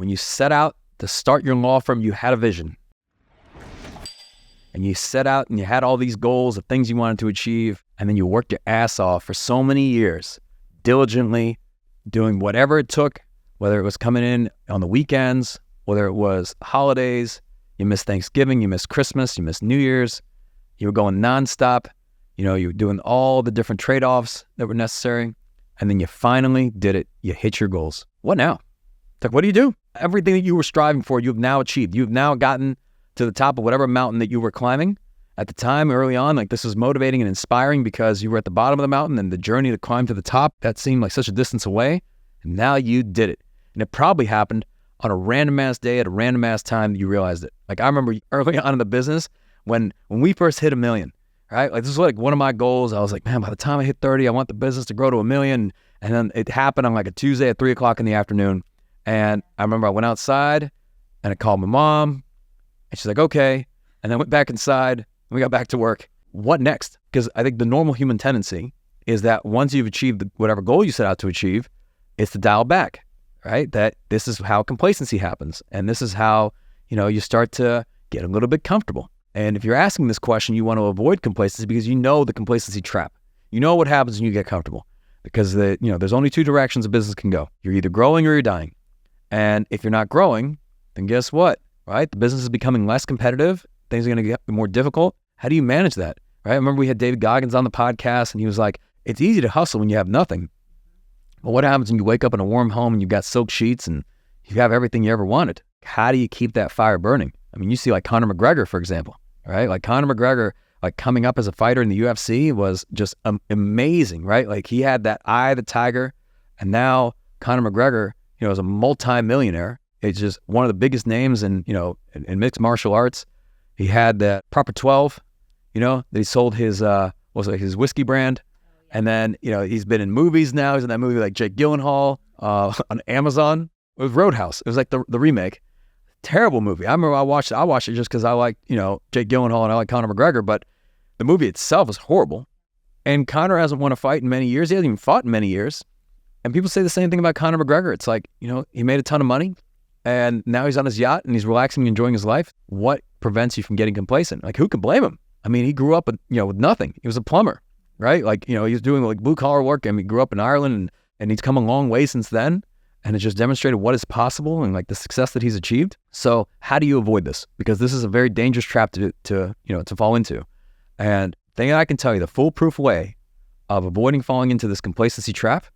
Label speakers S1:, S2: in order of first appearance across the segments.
S1: When you set out to start your law firm, you had a vision. And you set out and you had all these goals of things you wanted to achieve, and then you worked your ass off for so many years, diligently, doing whatever it took, whether it was coming in on the weekends, whether it was holidays, you missed Thanksgiving, you missed Christmas, you missed New Year's, you were going nonstop, you were doing all the different trade-offs that were necessary, and then you finally did it. You hit your goals. What now? It's like, what do you do? Everything that you were striving for, you've now achieved. You've now gotten to the top of whatever mountain that you were climbing at the time early on. Like, this was motivating and inspiring because you were at the bottom of the mountain, and the journey to climb to the top, that seemed like such a distance away. And now you did it. And it probably happened on a random ass day at a random ass time that you realized it. Like, I remember early on in the business when we first hit $1 million, right? Like, this was like one of my goals. I was like, man, by the time I hit 30, I want the business to grow to $1 million. And then it happened on like a Tuesday at 3:00 in the afternoon. And I remember I went outside and I called my mom, and she's like, okay. And then went back inside and we got back to work. What next? Because I think the normal human tendency is that once you've achieved whatever goal you set out to achieve, it's to dial back, right? That this is how complacency happens. And this is how, you start to get a little bit comfortable. And if you're asking this question, you want to avoid complacency because you know the complacency trap. You know what happens when you get comfortable, because there's only two directions a business can go. You're either growing or you're dying. And if you're not growing, then guess what, right? The business is becoming less competitive. Things are going to get more difficult. How do you manage that, right? I remember we had David Goggins on the podcast, and he was like, it's easy to hustle when you have nothing. But what happens when you wake up in a warm home and you've got silk sheets and you have everything you ever wanted? How do you keep that fire burning? I mean, you see like Conor McGregor, for example, right? Like Conor McGregor, like coming up as a fighter in the UFC was just amazing, right? Like he had that eye of the tiger, and now Conor McGregor, is a multi-millionaire. It's just one of the biggest names in mixed martial arts. He had that Proper 12, that he sold his his whiskey brand. And then, he's been in movies now. He's in that movie like Jake Gyllenhaal on Amazon. It was Roadhouse. It was like the remake. Terrible movie. I remember I watched it just because I like, Jake Gyllenhaal and I like Conor McGregor, but the movie itself is horrible. And Conor hasn't won a fight in many years. He hasn't even fought in many years. And people say the same thing about Conor McGregor. It's like, he made a ton of money and now he's on his yacht and he's relaxing and enjoying his life. What prevents you from getting complacent? Like, who can blame him? I mean, he grew up with nothing. He was a plumber, right? Like, he was doing like blue collar work, and he grew up in Ireland, and he's come a long way since then. And it's just demonstrated what is possible and like the success that he's achieved. So how do you avoid this? Because this is a very dangerous trap to fall into. And the thing that I can tell you, the foolproof way of avoiding falling into this complacency trap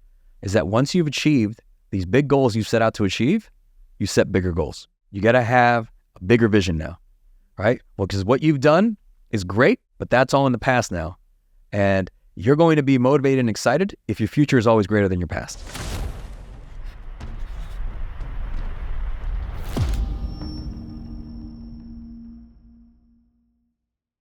S1: is that once you've achieved these big goals you set out to achieve, you set bigger goals. You got to have a bigger vision now, right? Well, because what you've done is great, but that's all in the past now. And you're going to be motivated and excited if your future is always greater than your past.